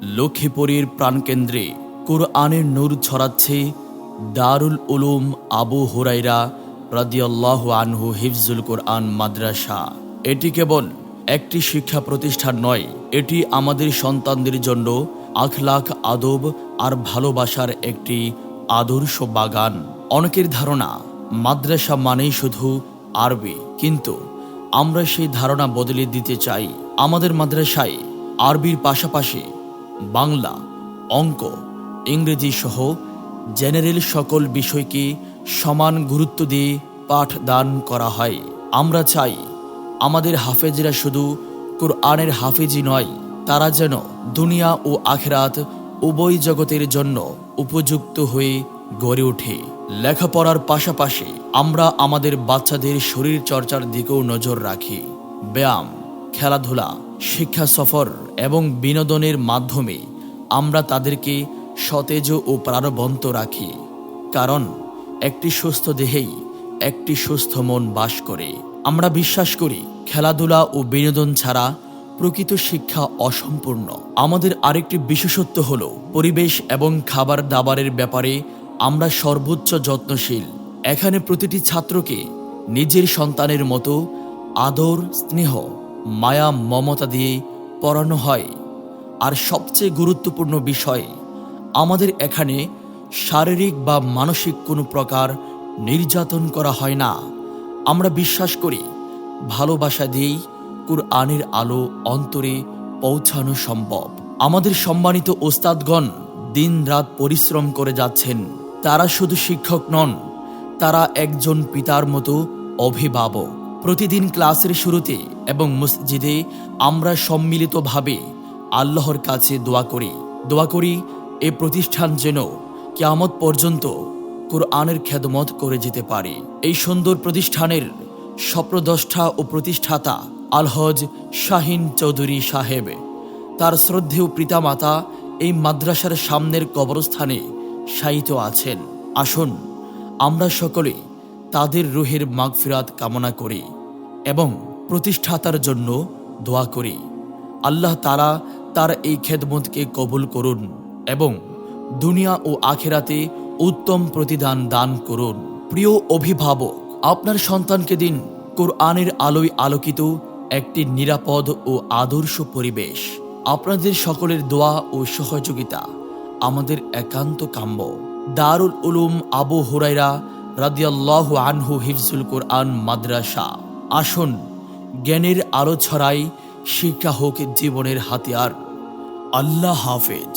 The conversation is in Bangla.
লক্ষ্মীপুরের প্রাণকেন্দ্রে কুরআনের নূর ছড়াচ্ছে দারুল উলুম আবু হুরাইরা রাদিয়াল্লাহু আনহু হিফজুল কুরআন মাদ্রাসা। এটি কেবল একটি শিক্ষা প্রতিষ্ঠান নয়, এটি আমাদের সন্তানদের জন্য আখলাক, আদব আর ভালোবাসার একটি আদর্শ বাগান। অনেকের ধারণা মাদ্রাসা মানেই শুধু আরবি, কিন্তু আমরা সেই ধারণা বদলে দিতে চাই। আমাদের মাদ্রাসায় আরবির পাশাপাশি বাংলা, অঙ্ক, ইংরেজি সহ জেনারেল সকল বিষয়কে সমান গুরুত্ব দিয়ে পাঠদান করা হয়। আমরা চাই আমাদের হাফেজরা শুধু কুরআনের হাফেজই নয়, তারা যেন দুনিয়া ও আখিরাত উভয় জগতের জন্য উপযুক্ত হয়ে গড়ে ওঠে। লেখাপড়ার পাশাপাশি আমরা আমাদের বাচ্চাদের শরীর চর্চার দিকেও নজর রাখি। ব্যায়াম, খেলাধুলা, শিক্ষা সফর এবং বিনোদনের মাধ্যমে আমরা তাদেরকে সতেজ ও প্রাণবন্ত রাখি, কারণ একটি সুস্থ দেহেই একটি সুস্থ মন বাস করে। আমরা বিশ্বাস করি খেলাধুলা ও বিনোদন ছাড়া প্রকৃত শিক্ষা অসম্পূর্ণ। আমাদের আরেকটি বিশেষত্ব হল পরিবেশ এবং খাবার দাবারের ব্যাপারে আমরা সর্বোচ্চ যত্নশীল। এখানে প্রতিটি ছাত্রকে নিজের সন্তানের মতো আদর, স্নেহ, মায়া, মমতা দিয়ে পড়ানো হয়। আর সবচেয়ে গুরুত্বপূর্ণ বিষয়, আমাদের এখানে শারীরিক বা মানসিক কোনো প্রকার নির্যাতন করা হয় না। আমরা বিশ্বাস করি ভালোবাসা দিয়েই কুরআনের আলো অন্তরে পৌঁছানো সম্ভব। আমাদের সম্মানিত ওস্তাদগণ দিন রাত পরিশ্রম করে যাচ্ছেন। তারা শুধু শিক্ষক নন, তারা একজন পিতার মতো অভিভাবক। প্রতিদিন ক্লাসের শুরুতে এবং মসজিদে আমরা সম্মিলিতভাবে আল্লাহর কাছে দোয়া করি এ প্রতিষ্ঠান যেন কিয়ামত পর্যন্ত কুরআনের খেদমত করে যেতে পারে। এই সুন্দর প্রতিষ্ঠানের স্বপ্নদ্রষ্টা ও প্রতিষ্ঠাতা আলহজ শাহিন চৌধুরী সাহেব, তার শ্রদ্ধেয় পিতামাতা এই মাদ্রাসার সামনের কবরস্থানে শায়িত আছেন। আসুন আমরা সকলে তাদের রুহের মাগফিরাত কামনা করি এবং প্রতিষ্ঠাতার জন্য দোয়া করি। আল্লাহ তাআলা তার এই খেদমতকে কবুল করুন এবং দুনিয়া ও আখিরাতে উত্তম প্রতিদান দান করুন। প্রিয় অভিভাবক, আপনার সন্তানকে দিন কুরআনের আলোয় আলোকিত একটি নিরাপদ ও আদর্শ পরিবেশ। আপনাদের সকলের দোয়া ও সহযোগিতা আমাদের একান্ত কাম্য। দারুল উলুম আবু হুরাইরা রাদিয়াল্লাহু আনহু হিফজুল কুরআন মাদ্রাসা। আসুন জ্ঞানের আলো ছড়াই, শিক্ষা হোক জীবনের হাতিয়ার। আল্লাহ হাফেজ।